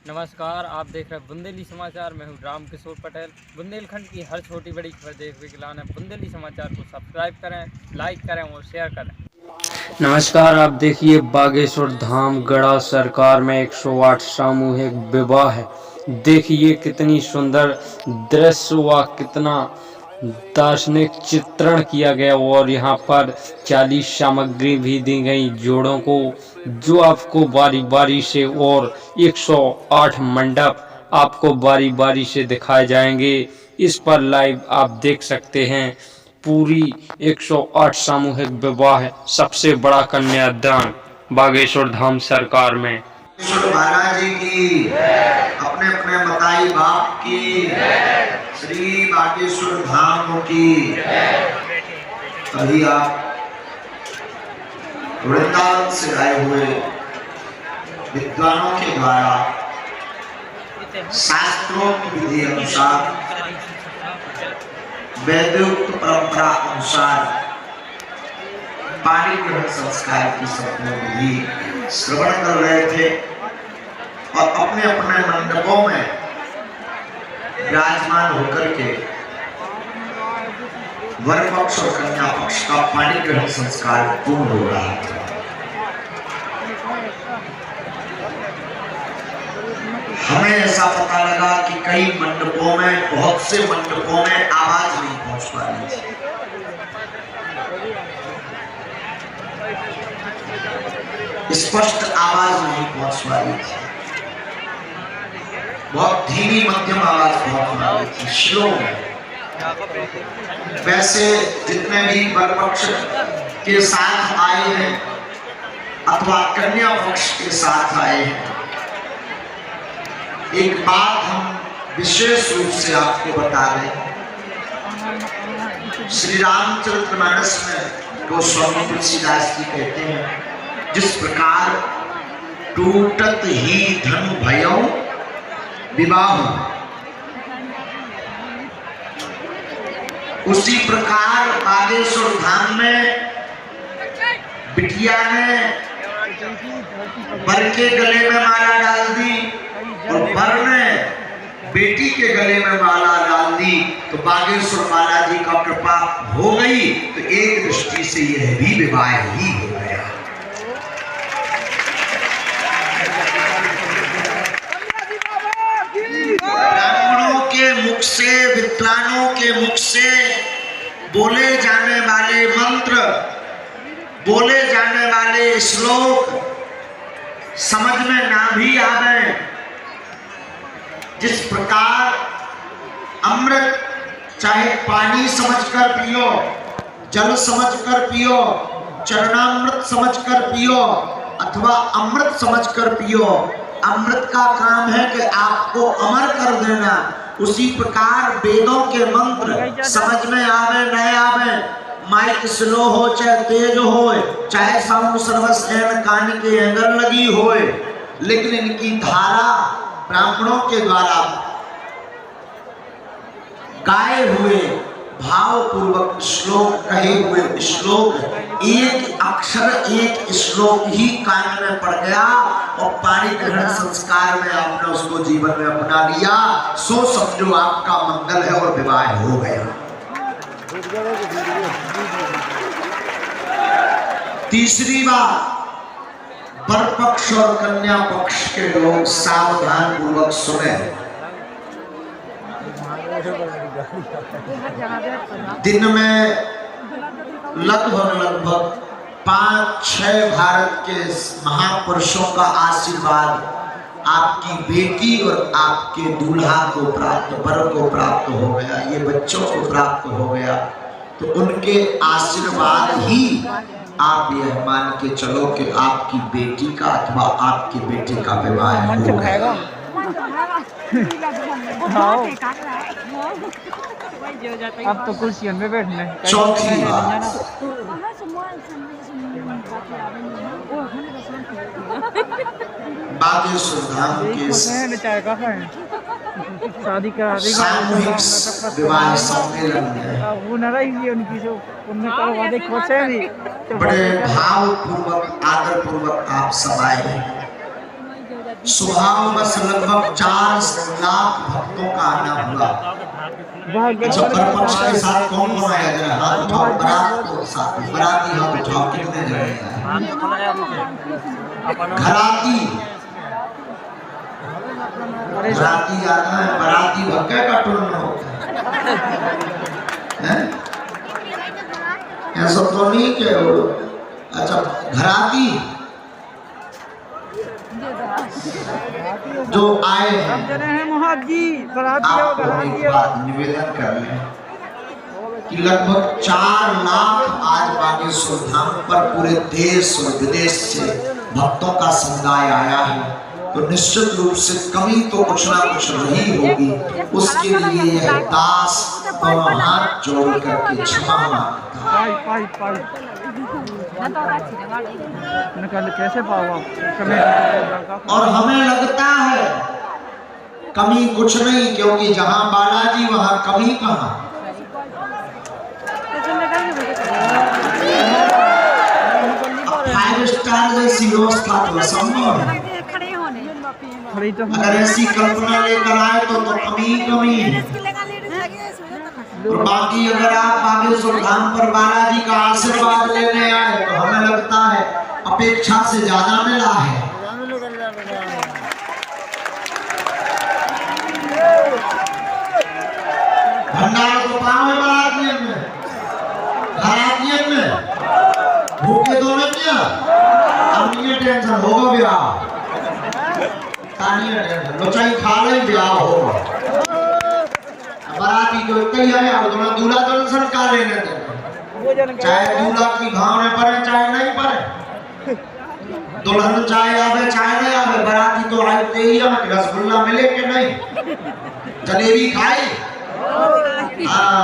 नमस्कार, आप देख रहे हैं बुंदेली समाचार। मैं हूं राम किशोर पटेल। बुंदेलखंड की हर छोटी बड़ी खबर देखने के लिए बुंदेली समाचार को सब्सक्राइब करें, लाइक करें और शेयर करें। नमस्कार, आप देखिए बागेश्वर धाम गढ़ा सरकार में 108 सामूहिक विवाह है। देखिए कितनी सुंदर दृश्य व कितना दार्शनिक चित्रण किया गया और यहाँ पर 40 सामग्री भी दी गई जोड़ों को, जो आपको बारी बारी से, और 108 मंडप आपको बारी बारी से दिखाए जाएंगे। इस पर लाइव आप देख सकते हैं। पूरी 108 सामूहिक विवाह, सबसे बड़ा कन्यादान बागेश्वर धाम सरकार में। महाराज जी की, अपने अपने मताई बाप की, श्री बागेश्वर धाम की। अभी आप वृंदावन से आए हुए विद्वानों के द्वारा शास्त्रों की विधि अनुसार, वैदिक परंपरा अनुसार पाणी ग्रहण संस्कार की संपूर्ण विधि श्रवण कर रहे थे और अपने अपने मंडपों में विराजमान होकर के वर पक्ष और कन्या पक्ष का पाणी ग्रहण संस्कार पूर्ण हो रहा था। हमें ऐसा पता लगा कि कई मंडपों में, बहुत से मंडपों में आवाज नहीं पहुंच पा रही थी। स्पष्ट आवाज नहीं पहुंच पा रही थी, बहुत धीमी मध्यम आवाज पहुंच पा रही थी, स्लो। वैसे जितने भी वर पक्ष के साथ आए हैं अथवा कन्या पक्ष के साथ आए हैं, एक बात हम विशेष रूप से आपको बता दें। श्री रामचरितमानस में गोस्वामी तुलसीदास जी कहते हैं, जिस प्रकार टूटत ही धनु भयो विवाह, उसी प्रकार बागेश्वर धाम में बिटिया ने वर के गले में माला डाल दी और वर ने बेटी के गले में माला डाल दी, तो बागेश्वर माला जी का कृपा हो गई। तो एक दृष्टि से यह भी विवाह ही हो गया। ब्राह्मणों के मुख से, विद्वानों के मुख से बोले जाने वाले मंत्र, बोले जाने वाले श्लोक समझ में ना भी आवे, जिस प्रकार अमृत चाहे पानी समझकर पियो, जल समझकर पियो, चरणामृत समझकर पियो अथवा अमृत समझकर पियो, अमृत का काम है कि आपको अमर कर देना। उसी प्रकार वेदों के मंत्र समझ में आवे न आवे, माइक स्लो हो चाहे तेज हो, चाहे साउंड सर्वस कान के एंगल लगी हो, लेकिन इनकी धारा ब्राह्मणों के द्वारा गाए हुए भाव पूर्वक श्लोक, कहे हुए श्लोक, एक अक्षर एक श्लोक ही कान में पड़ गया और पाणी ग्रहण संस्कार में आपने उसको जीवन में अपना लिया। सो समझो आपका मंगल है और विवाह हो गया। तीसरी बात, वर पक्ष और कन्या पक्ष के लोग सावधान पूर्वक सुने। दिन में लगभग 5-6 भारत के महापुरुषों का आशीर्वाद आपकी बेटी और आपके दूल्हा को प्राप्त, वर को प्राप्त हो गया, ये बच्चों को प्राप्त हो गया। तो उनके आशीर्वाद ही आप यह मान के चलो कि आपकी बेटी का अथवा आपके बेटे का विवाह हो गया। अब तो कुर्सियों में बैठने। चौथी बात, बागेश्वर धाम के शादी करा दी सामूहिक विवाह सम्मेलन में बड़े भाव पूर्वक, आदर पूर्वक आप सब आए हैं। सुबह बस लगभग 4 लाख भक्तों का आना हुआ। अच्छा, पर पक्ष के साथ कौन कौन आया? जरा हाथ उठाओ। बारात को साथ, बाराती हाथ उठाओ। कितने जने हैं? घराती घराती आता है, बाराती भक्के का टोन होता है। ऐसा तो नहीं के वो। अच्छा, घराती जो आए हैं, आपको एक बात निवेदन कर लें कि लगभग 4 लाख आज बागेश्वर धाम पर पूरे देश और विदेश से भक्तों का समुदाय आया है। तो निश्चित रूप से कमी तो कुछ ना कुछ रही होगी। उसके लिए यह दास और हाथ जोड़ करके क्षमा मांगता है। कैसे और हमें लगता है कमी कुछ नहीं, क्योंकि जहां बालाजी वहां कमी कहां। 5 स्टार जैसी व्यवस्था तो संभव है। अगर ऐसी कल्पना लेकर आए तो कमी कमी है। और बाकी अगर आप बागेश्वर धाम पर बालाजी का आशीर्वाद लेने आए तो हमें लगता है अपेक्षा से ज्यादा मिला है। भंडारा तो पावे बारातियन में, घरातियन में, भूखे तो नहीं किया। अब ये टेंशन होगा ब्याह, तानिया टेंशन लोचाई खा ले ब्याह होगा। बाराती जो कई है और दोनों दूल्हा दर्शन का लेने दे, चाहे दूल्हा की भावना पड़े चाहे नहीं पड़े, दुल्हन चाहे आवे चाहे नहीं आवे, बाराती तो आते ही है। रसगुल्ला मिले कि नहीं, जलेबी खाई। हाँ,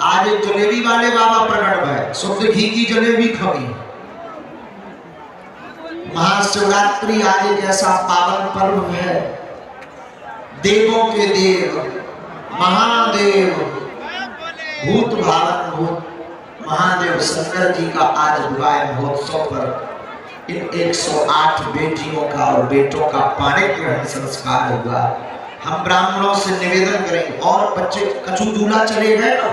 आज एक जलेबी वाले बाबा प्रकट भय, शुद्ध घी की जलेबी खाई। महाशिवरात्रि आज एक ऐसा पावन पर्व है, देवों के देव महादेव भूत भावन भूत महादेव शंकर जी का आज हुआ है महोत्सव पर। इन 108 बेटियों का और बेटों का पाणी ग्रहण संस्कार हुआ। हम ब्राह्मणों से निवेदन करेंगे, और बच्चे कछु दूल्हा चले गए ना,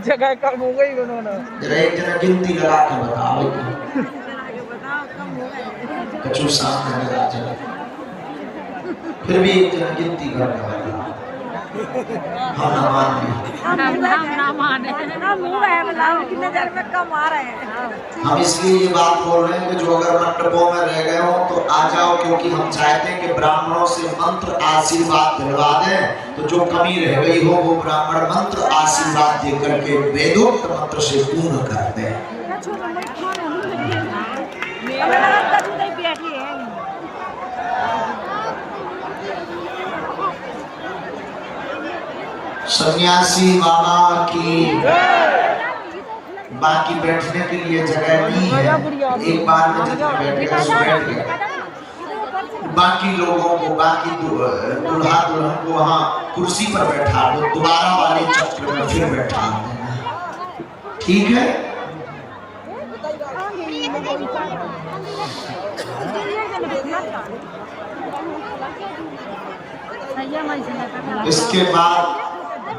जगह कम हो गई उन्होंने। जरा एक जना गिनती लगा के बताओ कछु सामने लगा चला, फिर भी एक जना गिनती करने वाला हम ना मान हम इसलिए ये बात बोल रहे हैं कि जो अगर मंडपों में रह गए हो तो आ जाओ, क्योंकि हम चाहते हैं कि ब्राह्मणों से मंत्र आशीर्वाद दिलवा दें। तो जो कमी रह गई हो वो ब्राह्मण मंत्र आशीर्वाद दे करके वेदोक्त मंत्र से पूर्ण कर दें। सन्यासी बाबा की बाकी बैठने के लिए जगह नहीं है, एक बार में जितने बैठेगा सो बैठ गया। बाकी लोगों को, बाकी दूल्हा दुल्हन को वहाँ कुर्सी पर बैठा दो, दोबारा वाले चक्र में फिर बैठा देना, ठीक है? इसके बाद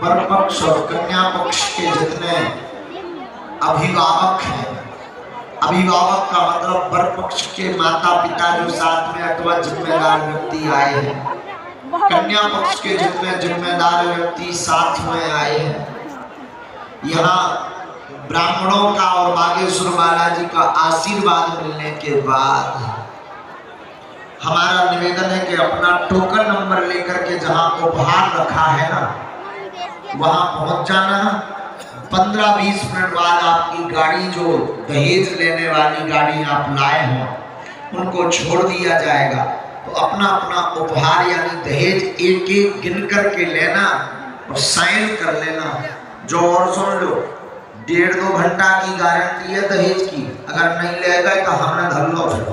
वर पक्ष और कन्या पक्ष के जितने अभिभावक हैं, अभिभावक का मतलब वर पक्ष के माता पिता जो साथ में अथवा जिम्मेदार व्यक्ति आए हैं, कन्या पक्ष के जितने जिम्मेदार व्यक्ति साथ में आए हैं, यहाँ ब्राह्मणों का और बागेश्वर बालाजी का आशीर्वाद मिलने के बाद हमारा निवेदन है कि अपना टोकन नंबर लेकर के जहाँ उपहार रखा है ना वहां पहुंच जाना। 15-20 मिनट बाद आपकी गाड़ी, जो दहेज लेने वाली गाड़ी आप लाए हो, उनको छोड़ दिया जाएगा। तो अपना अपना उपहार यानी दहेज एक एक गिन करके लेना और साइन कर लेना। जो और सुन लो, 1.5-2 घंटा की गारंटी है दहेज की, अगर नहीं ले गए तो हमने धर लो फिर।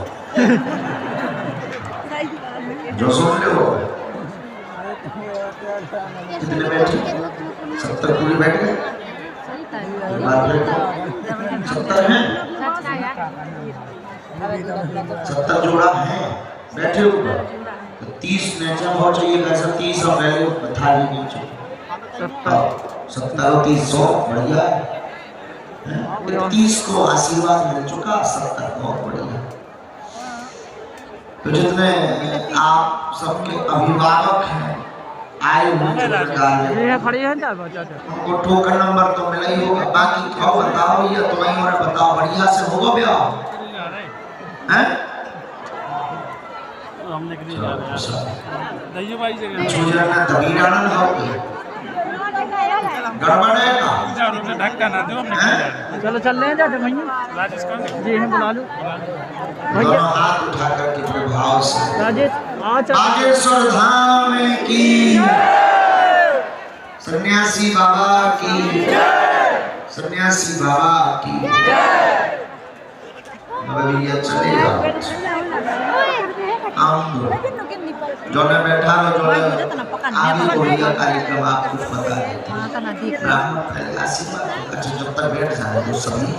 जो सुन लो, कितने बैठे? 70 पूरी बैठ गए? 70 हैं? 70 जोड़ा है बैठे ऊपर, तो 30 नेचर बहुत चाहिए, कैसा 30 और वैल्यू बता दी नीचे 70 और 30 100 बढ़िया है। 30 को आशीर्वाद मिल चुका, 70 बहुत बढ़िया। तो जितने आप सबके अभिभावक हैं आए हुए उनको टोकन नंबर तो मिला ही होगा, बाकी खाओ बताओ या तुम्हें और बताओ बढ़िया से होगा ब्याह हैं? हमने के लिए जा रहे हैं दही भाई से चुजरा ना दबी डालना ना हो गड़बड़ है का ढक्का ना दो हमने चलो चल रहे हैं जाते भैया राजेश कौन जी हैं बुला लो दोनों हाथ उठा करके प्रभाव से राजेश बागेश्वर धाम की सन्यासी बाबा की सन्यासी बाबा की भैया चलेगा जो ने बैठा लो जो आगे बढ़िया कार्यक्रम आपको बता देते ब्राह्मण पहले आशीर्वाद अच्छा जब तक बैठ जाए तो सभी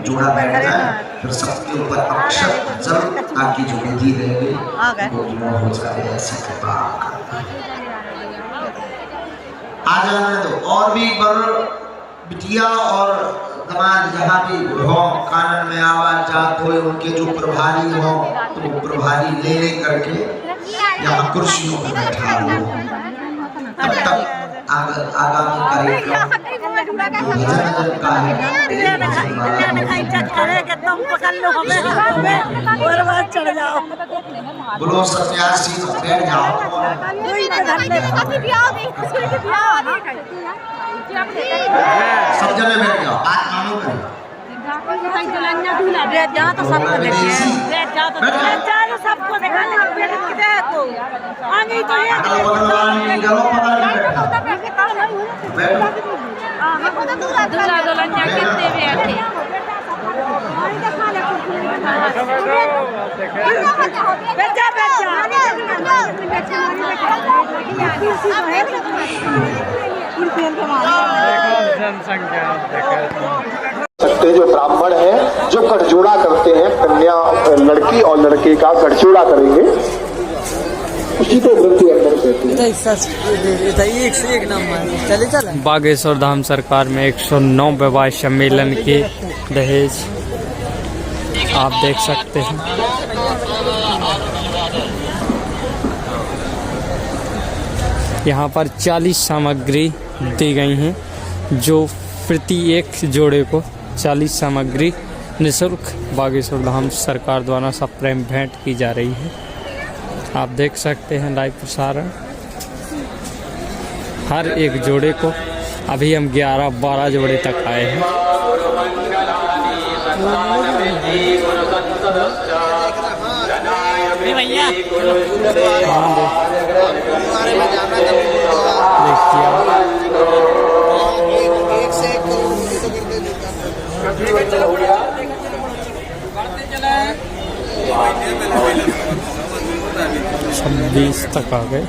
जोड़ा बैठ जाए, फिर सबके ऊपर अक्षत जल आगे जो विधि रहेगी वो हो जाए ऐसी कृपा आ जाने दो। और भी बर बिटिया और दमाद जहाँ भी हो कानन में आवाज जात हो उनके जो प्रभारी हो तो वो प्रभारी ले ले करके यहाँ कुर्सियों पर बैठा हो। तब तक आगामी कार्यक्रम भजन का है। बोलो सत्यासी बैठ जाओ सब जने बैठ जाओ हाथ मानो करो तो सबको देखिए सबको देखा तो आगे तो ये अगल बगल वाले गलो पकड़ के बैठो दूल्हा दुल्हनिया कितने बैठे जो ब्राह्मण हैं जो गठजोड़ा करते हैं, कन्या लड़की और लड़के का गठजोड़ा करेंगे, उसी को वृद्धि अंदर कहते हैं। बागेश्वर धाम सरकार में 109 विवाह सम्मेलन के दहेज आप देख सकते हैं। यहाँ पर 40 सामग्री दी गई हैं, जो प्रति एक जोड़े को 40 सामग्री निःशुल्क बागेश्वर धाम सरकार द्वारा सब प्रेम भेंट की जा रही है। आप देख सकते हैं लाइव प्रसारण हर एक जोड़े को। अभी हम 11-12 जोड़े तक आए हैं। भैया छब्बीस तक आ गए।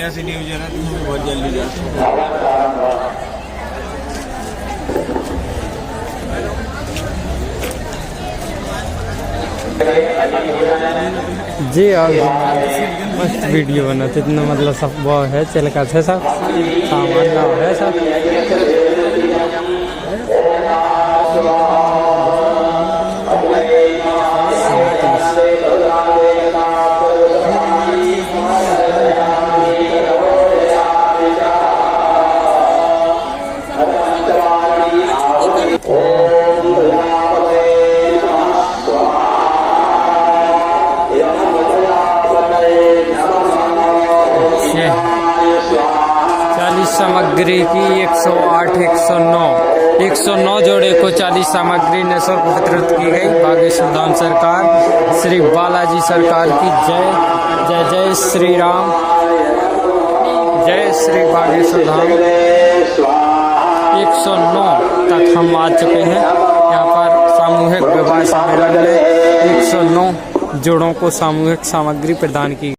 ऐसी न्यूज है ना बहुत जल्दी जी और मस्त वीडियो बनाते इतना मतलब सब वो है चल का है सब सामान का है सब। सामग्री की 109 जोड़े को 40 सामग्री निःशुल्क वितरित की गई। बागेश्वर धाम सरकार श्री बालाजी सरकार की जय जय जय श्री राम, जय श्री बागेश्वर धाम। 109 तक हम आ चुके हैं। यहाँ पर सामूहिक विवाह सम्मेलन में 109 जोड़ों को सामूहिक सामग्री प्रदान की।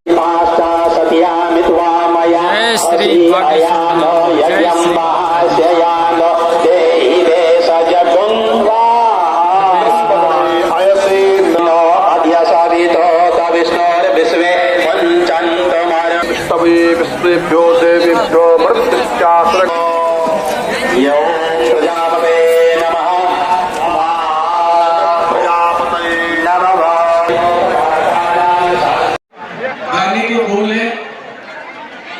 जय श्री बागेश्वर धाम, जय श्री यो प्रजापते नमः प्रजापते नमः। गाने के बोल है,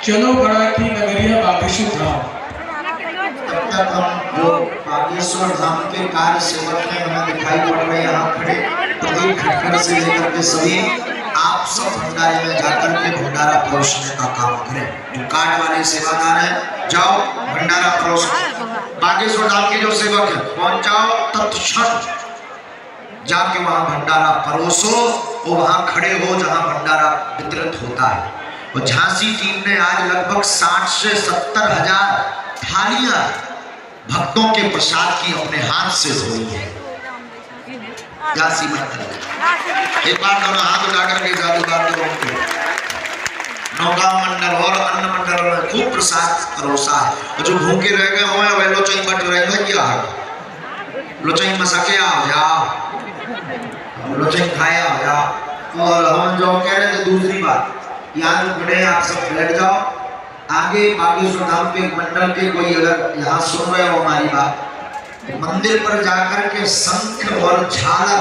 चलो गणाठी नगरिया बागेश्वर धाम। तब तक हम जो बागेश्वर धाम के कार्य सेवक हैं हमें दिखाई पड़ रहे हैं यहाँ खड़े, प्रदीप खटखड़ से लेकर के सभी आप सब भंडारे में जाकर के भंडारा परोसने का काम करें। जो कार्ड वाले सेवादार हैं जाओ भंडारा परोसो। बागेश्वर धाम के जो सेवक हैं पहुंच जाओ, तत्क्षण जाके वहां भंडारा परोसो और वहां खड़े हो जहां भंडारा वितरित होता है। और झांसी टीम ने आज लगभग 60 से 70 हजार थालियां भक्तों के प्रसाद की अपने हाथ से धोई है। झांसी मंडल एक बार दोनों हाथ उठा करके जादूगर को नौगांव मंडल और अन्य मंडल में खूब प्रसाद परोसा है। और जो भूखे रह गए हुए वे लोचई बट रहे क्या है, लोचई मसके आ जाओ, लोचई खाया हो जाओ। और हम जो कह रहे थे दूसरी बात, यहाँ जो खड़े आप सब बैठ जाओ। आगे बागेश्वर धाम पे मंडल के कोई अगर यहाँ सुन रहे हो हमारी बात, मंदिर पर जाकर के शंख और झालर,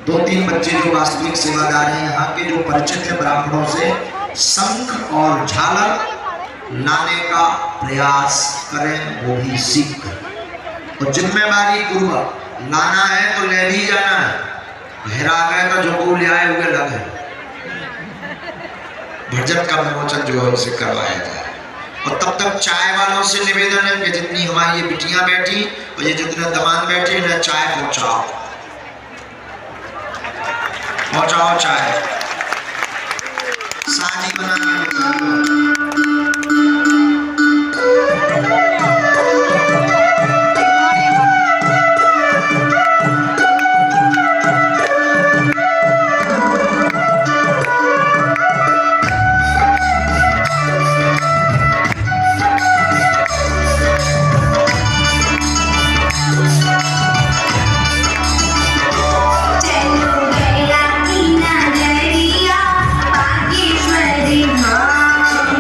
2-3 बच्चे जो वास्तविक सेवादार हैं यहाँ के जो परिचित है ब्राह्मणों से, शंख और झालर लाने का प्रयास करें, वो भी सीख। और जिम्मेदारी पूर्वक लाना है तो ले भी जाना है, घेरा गए तो जो को ले आए हुए लगे। भजन का विमोचन जो है उसे करवाया जाए। और तब तक चाय वालों से निवेदन है कि जितनी हमारी ये बिटियां बैठी और ये जितने दमाद बैठे इन्हें चाय पहुंचाओ, पहुंचाओ चाय, साजी बना के बागेश्वरी धाम।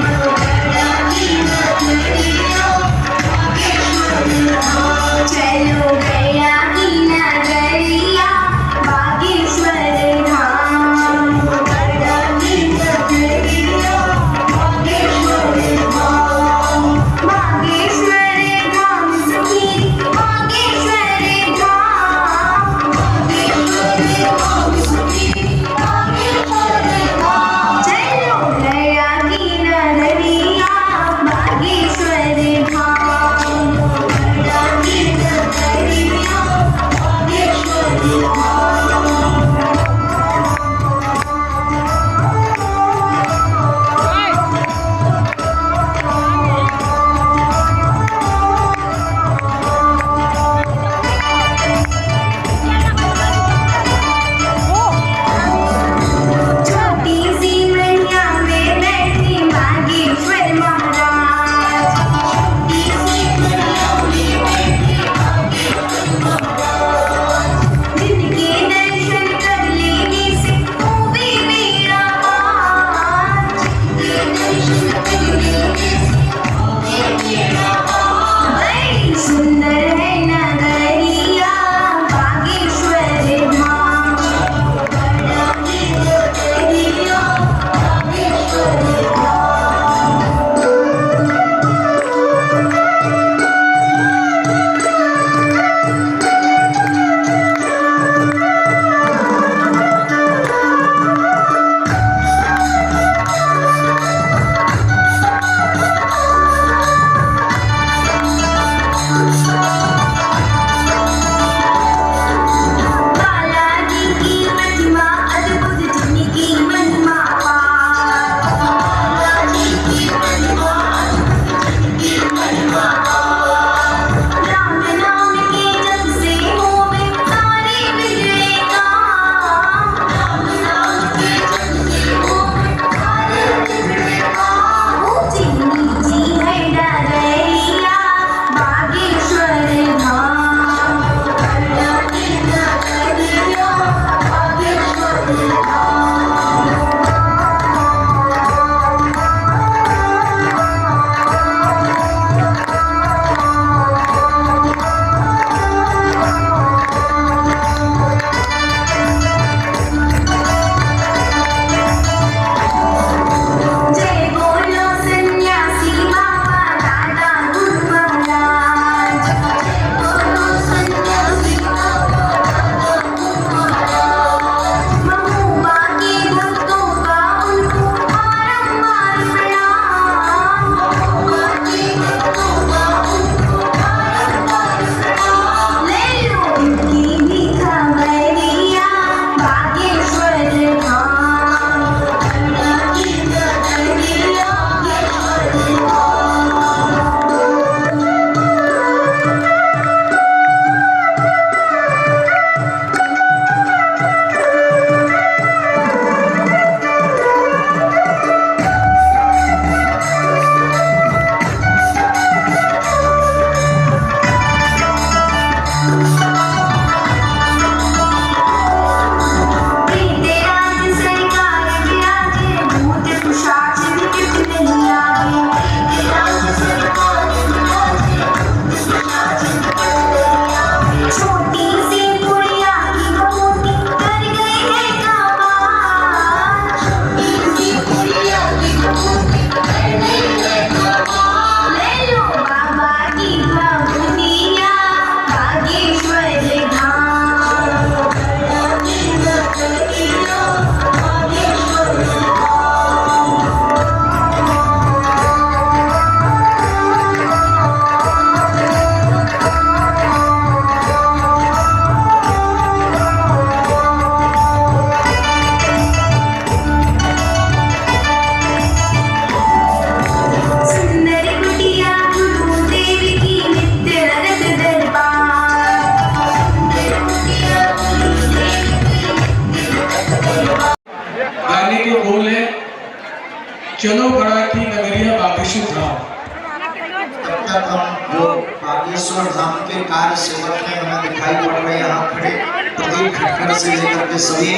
कार्य सेवक हैं हमें दिखाई पड़ रहे हैं यहाँ खड़े, प्रदीप खटकर से लेकर के सभी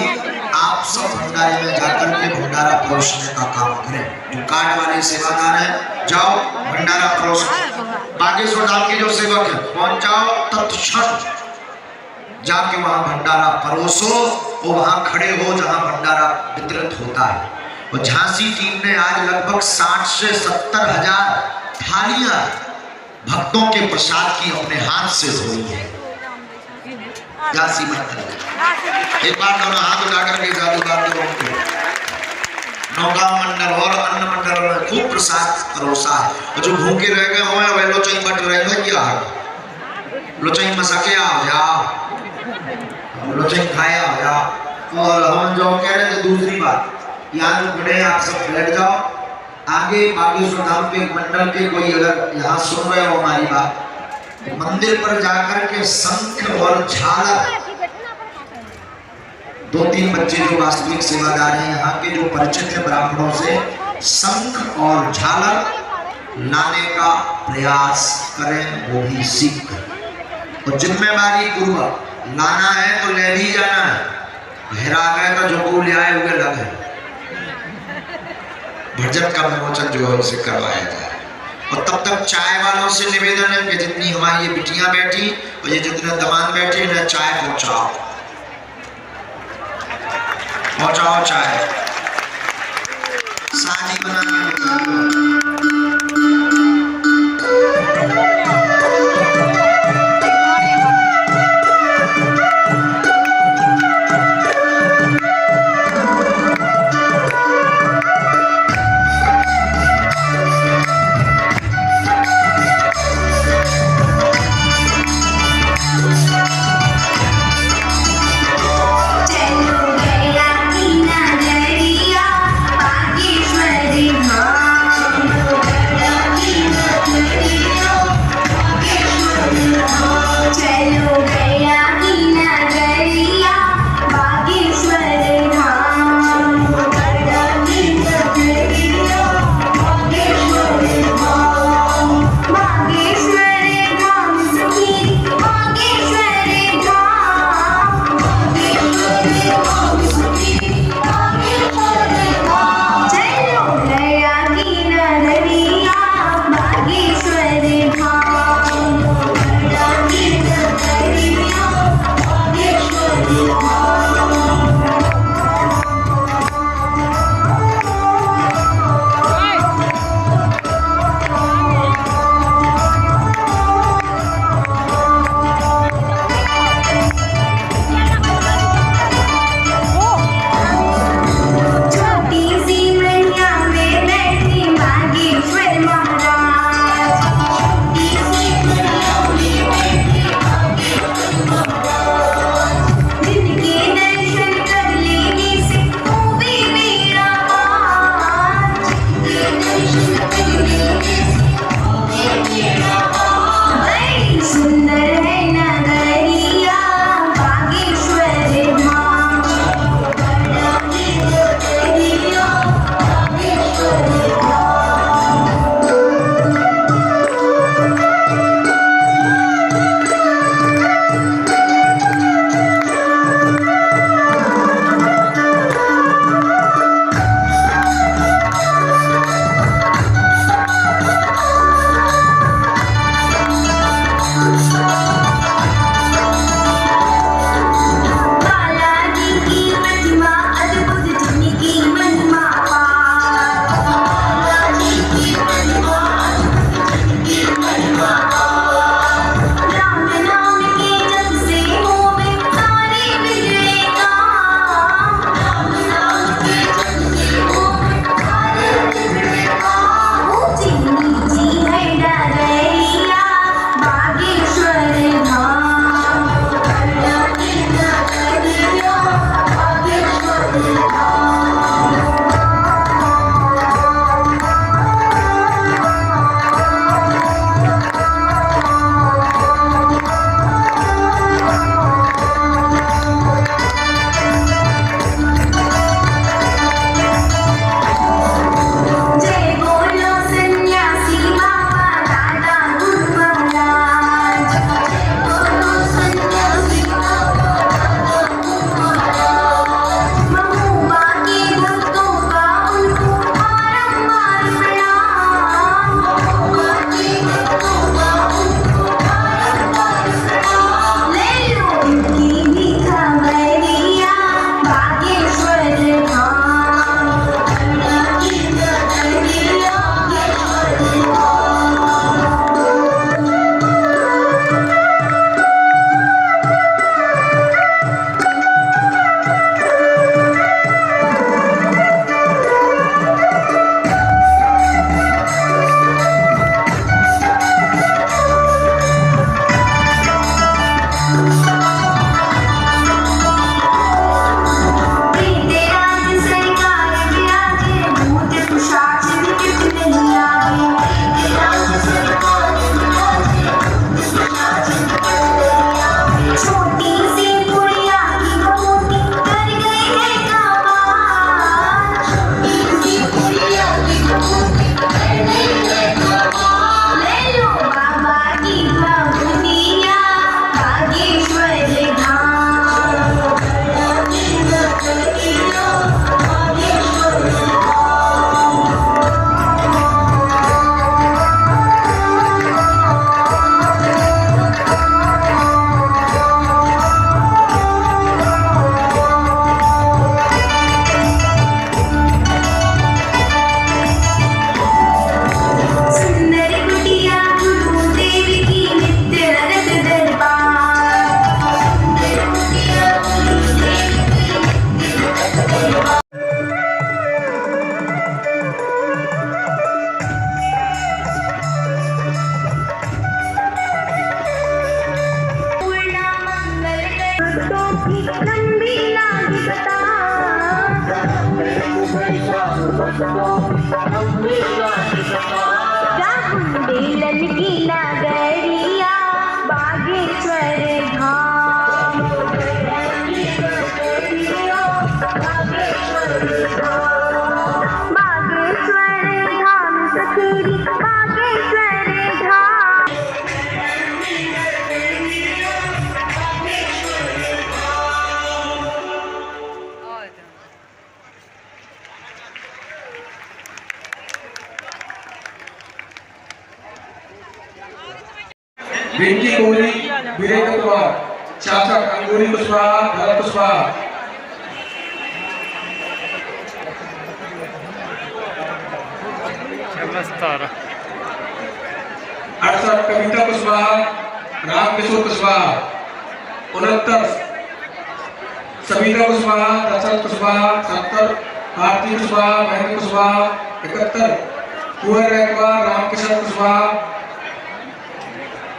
आप सब भंडारे में जाकर के भंडारा परोसने का काम करें। जो कार्ड वाले सेवादार हैं जाओ भंडारा परोसो। बागेश्वर धाम के जो सेवक हैं पहुंच जाओ तत्क्षण जाके वहां भंडारा परोसो और वहां खड़े हो जहां भंडारा वितरित होता है। और झांसी टीम ने आज लगभग 60 से 70 हजार थालियां भक्तों के प्रसाद की अपने हाथ से धोई है। झांसी मंडल एक बार दोनों हाथ उठा करके जादूगर को नौगांव मंडल और अन्य मंडलों में खूब प्रसाद परोसा है। और जो भूखे रह गए हुए वे लोचई बट रहे हैं क्या लोचई मसके आओ जाओ लोचई खाया हो जाओ। और हम जो कह रहे थे दूसरी बात यहाँ जो खड़े आप सब बैठ जाओ आगे बागेश्वर धाम पे मंडल के कोई अगर यहाँ सुन रहे हो हमारी बात तो मंदिर पर जाकर के शंख और झालर 2-3 बच्चे जो वास्तविक सेवादार हैं यहाँ के जो परिचित है ब्राह्मणों से शंख और झालर लाने का प्रयास करें वो भी सीख कर। और जिम्मेवारी पूर्वक लाना है तो ले भी जाना है। हेरा गए तो जो को ले आए हुए लगे भजन का विमोचन जो है उसे करवाया जाए। और तब तक चाय वालों से निवेदन है कि जितनी हमारी ये बिटियां बैठी और ये जितने दमान बैठे इन्हें चाय पहुंचाओ पहुंचाओ चाय साजी बना के बातों की लंबी लागी चामुंडे ललकी नगरिया बागेश्वर धाम बागेश्वर धाम सखीरी बागेश्वर धाम। रिंकी कोहली, वीरेंद्र कुमार, चाचा अंगूरी कुशवाहा, भरत कुशवाहा। अड़सठ कविता कुशवाहा, रामकिशोर कुशवाहा। 69 सविता कुशवाहा, दशरथ कुशवाहा। 70 भारती कुशवाहा, महेंद्र कुशवाहा। 71 कुंवर रैकवार, रामकिशन कुशवाहा।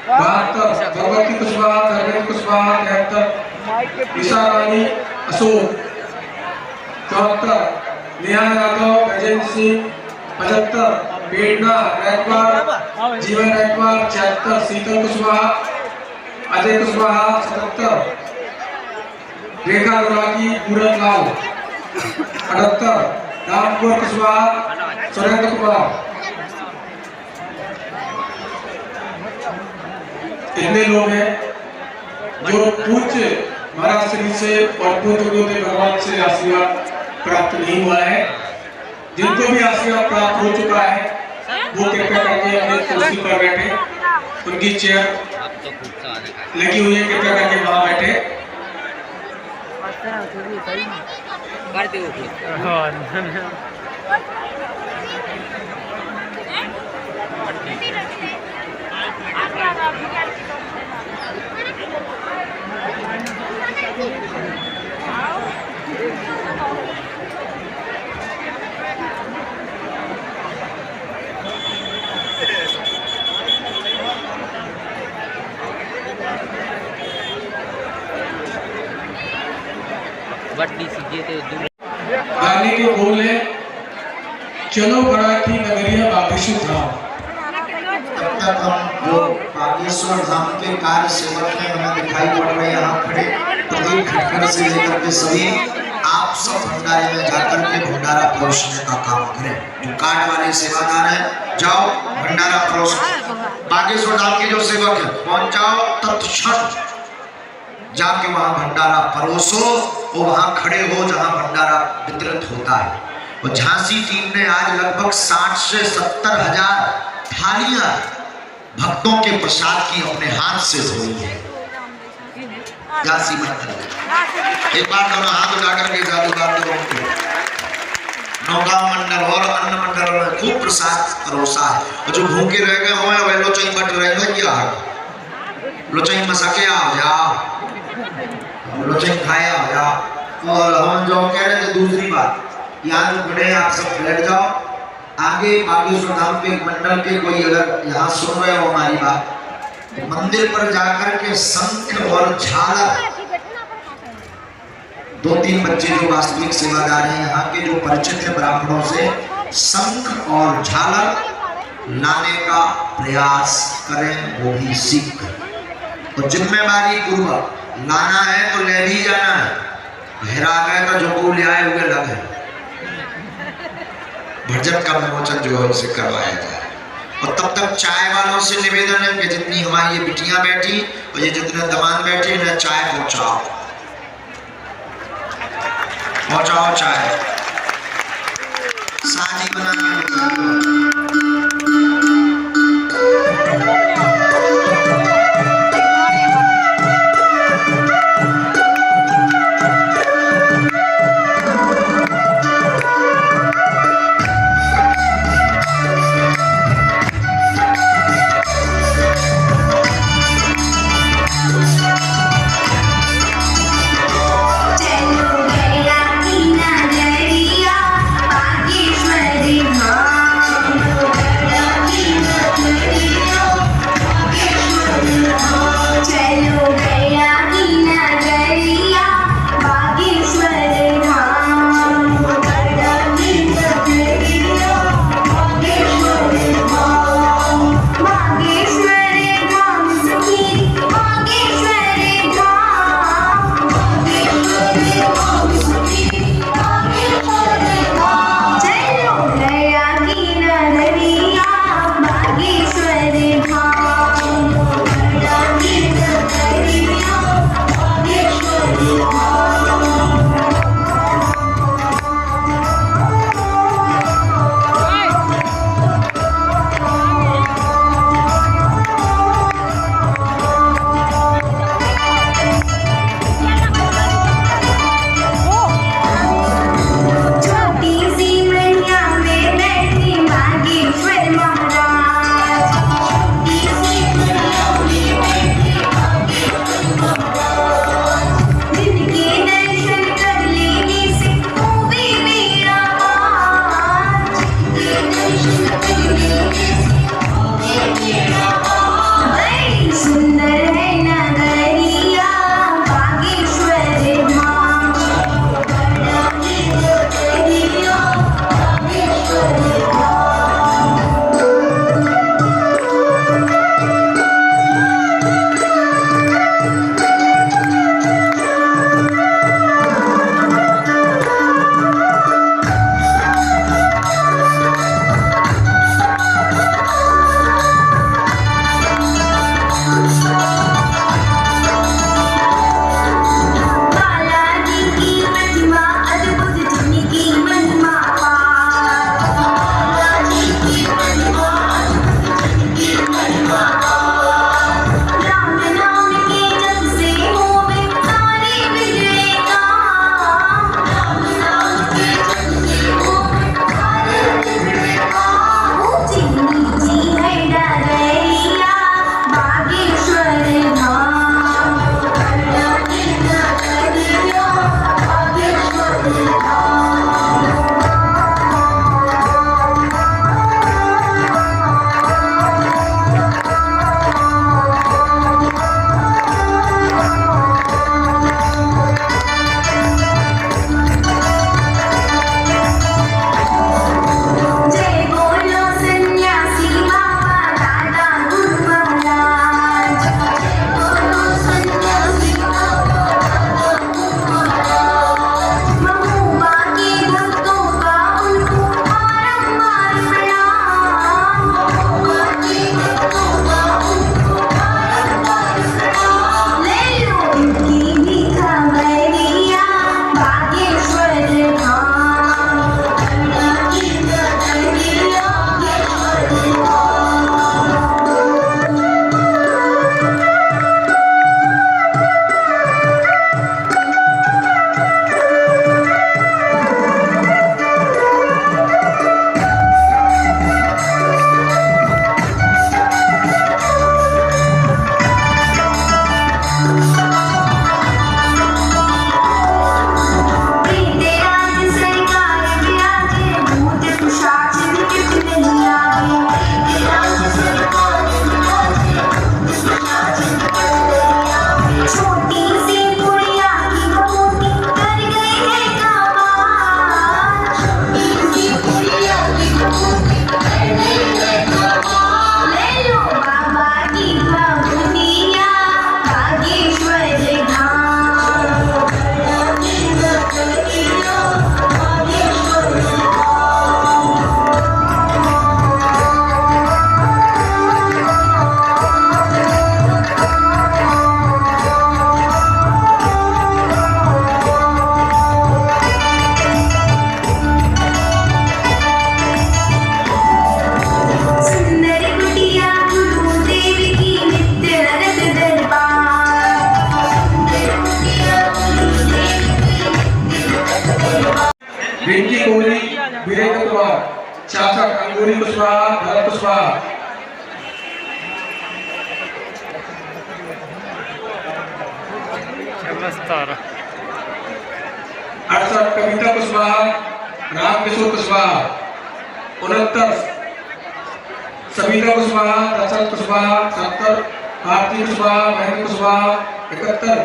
72 भगवती कुशवाहा, धर्मेंद्र कुशवाहा। 73 ईशा रानी, अशोक। 74 नेहा यादव, गजेंद्र सिंह। 75 पेड़ना रैकवार, जीवन रैकवार। 76 शीतल कुशवाहा, अजय कुशवाहा। 77 रेखा अनुरागी, पूरन लाल। 78 रामकुमार कुशवाहा, सुरेंद्र कुमार। इतने लोग हैं जो पूज्य महाराज श्री से और पूज्य भगवान से आशीर्वाद प्राप्त नहीं हुआ है। जिनको भी आशीर्वाद प्राप्त हो चुका है वो कृपया करके अपने कुर्सी पर बैठे। उनकी चेयर लगी हुई है, कृपया करके वहां बैठे। गाने के बोल है चलो मराठी नगरिया बागेश्वर धाम। तब तक हम जो बागेश्वर धाम के कार्य सेवक हैं हमें दिखाई पड़ रहे हैं यहाँ खड़े। प्रदीप खटकर से लेकर के सभी आप सब भंडारे में जाकर के भंडारा परोसने का काम करें। जो कार्ड वाले सेवादार हैं जाओ भंडारा परोस। बागेश्वर धाम के जो सेवक हैं पहुंच जाओ, तत्क्षण जाके वहां भंडारा परोसो और वहां खड़े हो जहां भंडारा वितरित होता है। और झांसी टीम ने आज लगभग 60 से 70 हजार थालियां भक्तों के प्रसाद की अपने हाथ से धोई है। झांसी मंडल एक बार दोनों हाथ उठा करके जादूगार लोगों को नौगांव मंडल और अन्य मंडल में खूब प्रसाद परोसा है। और जो भूखे रह गए हुए वे लोचई बट रहे हैं क्या लोचई मसाके आओ जाओ, लोचई खाए आओ जाओ। और हम जो कह रहे थे दूसरी बात, यहाँ जो खड़े आप सब बैठ जाओ। आगे बागेश्वर धाम पे मंडल के कोई अगर यहाँ सुन रहे हो हमारी बात, तो मंदिर पर जाकर के शंख और झालर, 2-3 बच्चे जो वास्तविक सेवादार हैं यहाँ के जो परिचित है ब्राह्मणों से, शंख और झालर लाने का प्रयास करें, वो भी सीख करें। तो जिम्मेवारी पूर्वक लाना है तो ले भी जाना है। हेरा गए तो जो को ले आए हुए लगे भजन का विमोचन जो है उसे करवाया जाए। और तब तक चाय वालों से निवेदन है कि जितनी हमारी ये बिटियां बैठी और ये जितने दमान बैठे इन्हें चाय पहुंचाओ, पहुंचाओ चाय साजी बना के। चलो गया की नगरिया बागेश्वर धाम। चलो गया की नगरिया बागेश्वर धाम, गया की नगरिया बागेश्वर धाम। छोटी सी मैया में बैठी बागेश्वर महाराज, छोटी सी मैया में बैठी बागेश्वर महाराज। जिनके दर्शन कर लेने से होवे मेरा हाथ, जिनके दर्शन कर लेने से होवे मेरा हाथ। बड़ी सुंदर है नगरिया बागेश्वर धाम, बड़ा ही नगरिया बागेश्वर धाम। बालाजी की महिमा अद्भुत, जिनकी महिमा पार, बालाजी की महिमा अद्भुत, जिनकी महिमा पार। राम नाम के जप से होवे सारे बिगड़े काम, राम नाम के जप से होवे सारे बिगड़े काम। ऊंची नीची है डगरिया बागेश्वर धाम, बड़ा ही नगरिया बागेश्वर धाम। जय बोलो सन्यासी बाबा दादा गुरु महाराज, जय बोलो सन्यासी बाबा दादा गुरु महाराज। महबूबा के भक्तों का उनको बारंबार प्रणाम, महबूबा के भक्तों का उनको बारंबार प्रणाम। ले लो इनकी भी खबरिया बागेश्वर धाम, बड़ा ही नगरिया बागेश्वर धाम। बीते राज सरकार विराजे, भूत पिशाच विकट नहीं आगे। बीते राज सरकार विराजे, भूत पिशाच विकट नहीं आगे। छोटी सी गुड़िया की बहूटी कर गई है कमाल, छोटी सी गुड़िया की बहूटी कर गई है कमाल। ले लो बाबा की भगवतिया बागेश्वर धाम, बड़ा ही नगरिया बागेश्वर धाम। सुंदर कुटिया गुरुदेव की नित्य रंग दरबार, सुंदर कुटिया गुरुदेव की नित्य रंग दरबार। रिंकी कोहली, वीरेंद्र कुमार, चाचा अंगूरी कुशवाहा, भरत कुशवाहा। नमस्कार। 68 कविता कुशवाहा, रामकिशोर कुशवाहा। 69 सविता कुशवाहा, दशरथ कुशवाहा। 70 भारती कुशवाहा, महेंद्र कुशवाहा। 71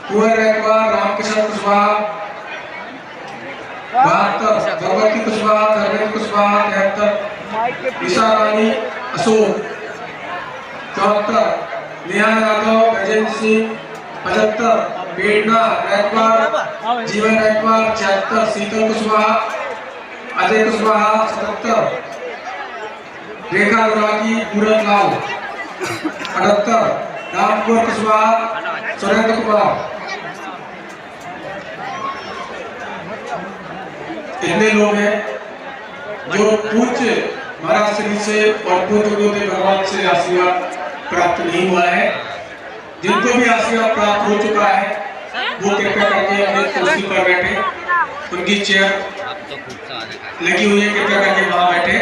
कुंवर रैकवार, रामकिशन कुशवाहा। 72 भगवती कुशवाहा, धर्मेंद्र कुशवाहा। 73 ईशा रानी, अशोक। 74 नेहा यादव, गजेंद्र सिंह। 75 प्रेरणा गायकवाड़, जीवन गायकवाड़ 76, शीतल कुशवाहा, अजय कुशवाहा 77, रेखा गुराकी, पूरन लाल 78, रामकुमार कुशवाहा, सुरेंद्र कुमार। इतने लोग हैं जो पूज्य महाराज श्री से और पूज्य भगवान से आशीर्वाद प्राप्त नहीं हुआ है। जिनको भी आशीर्वाद प्राप्त हो चुका है वो कृपया करके अपनी कुर्सी पर बैठे, उनकी चेयर लगी हुई है, कृपया करके वहां बैठे।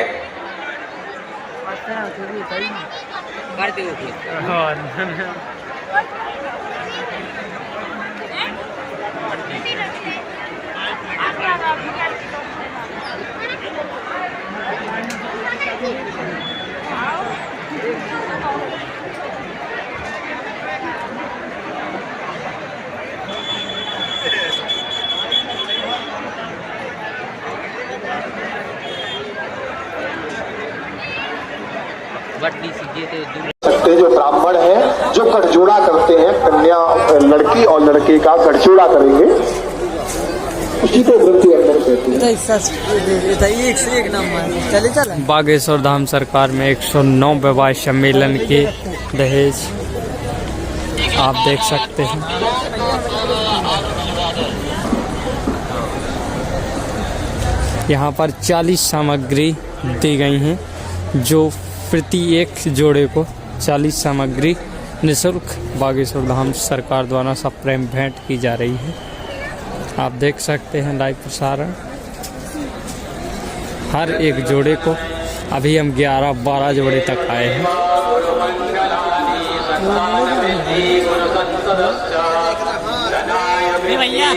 सकते जो ब्राह्मण हैं जो गठजोड़ा करते हैं, कन्या लड़की और लड़के का गठजोड़ा करेंगे, उसी को वृद्धि अंदर कहते हैं। बागेश्वर धाम सरकार में 109 विवाह सम्मेलन के दहेज आप देख सकते हैं। यहाँ पर 40 सामग्री दी गई हैं, जो प्रति एक जोड़े को 40 सामग्री निःशुल्क बागेश्वर धाम सरकार द्वारा सब प्रेम भेंट की जा रही है। आप देख सकते हैं लाइव प्रसारण। हर एक जोड़े को अभी हम 11-12 जोड़े तक आए हैं। देखिए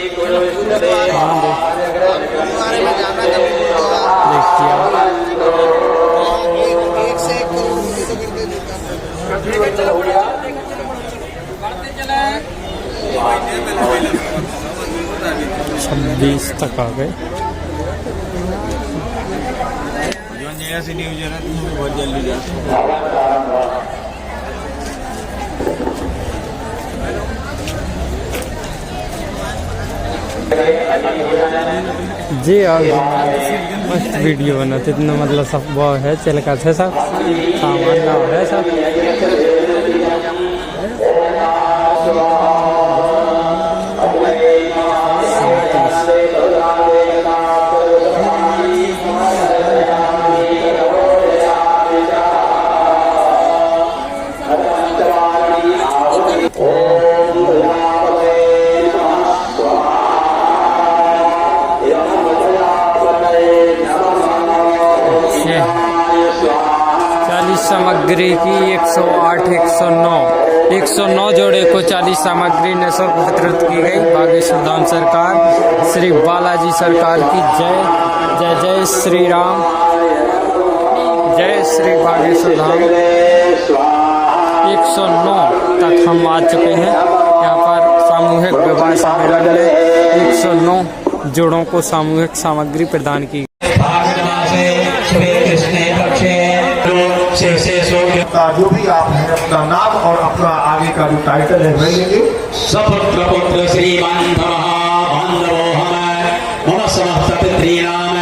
26 तक आ गए। जो नया से न्यूज है ना तो बहुत जल्दी जाते जी आज मस्त वीडियो बनाते इतना मतलब सब वो है चल का है सब सामान ना है सब। सामग्री की 109 जोड़े को 40 सामग्री निःशुल्क वितरित की गई। बागेश्वर धाम सरकार श्री बालाजी सरकार की जय जय जय श्री राम, जय श्री बागेश्वर धाम। 109 तक हम आ चुके हैं। यहाँ पर सामूहिक विवाह सम्मेलन में 109 जोड़ों को सामूहिक सामग्री प्रदान की। जो भी आप हैं अपना नाम और अपना आगे का जो टाइटल है वह लेंगे। सपुत्र पुत्र श्रीमंत महाबांधवो हम मम समस्त पितॄणाम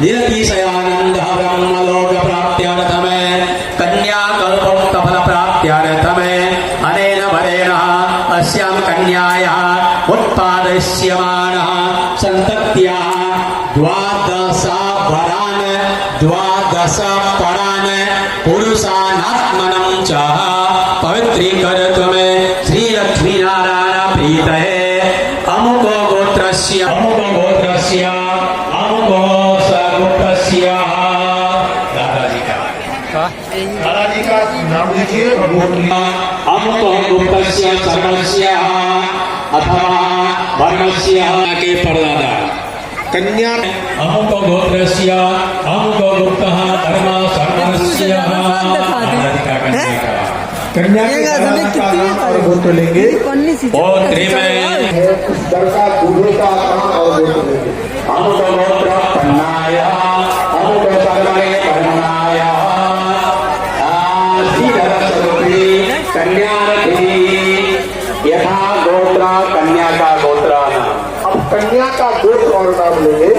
निरतिशयानंद ब्रह्मलोक प्राप्त्यर्थम कन्या कल्पोक्तफल प्राप्त्यर्थम अनेन वरेण अस्यां कन्यायाः उत्पादयस्यमानः सन्तत्याः 12 वरान् 12 परान् पुरुषानात्मनं च पवित्रीकर्तुं श्री लक्ष्मी नारायण प्रीतये अमुको गोत्रस्य अमुको सगोत्रस्य दादाजी का नाम लिखिए और बोलिए। अमुको गोत्रस्य सर्वस्य अथवा वर्णस्य के परदादा कन्या अमुको गोत्रस्य अमुको गुप्तः धर्म सर्वस्य कन्या के का नाम और गोत्र लेंगे और त्रिमेय दरका दूल्हे का नाम और गोत्र लेंगे। अमुको गोत्र कन्याया अमुको सर्वे कन्याया श्रीधर स्वरूपी कन्या यथा गोत्र कन्या का कन्या का गोत्र और नाम लेंगे।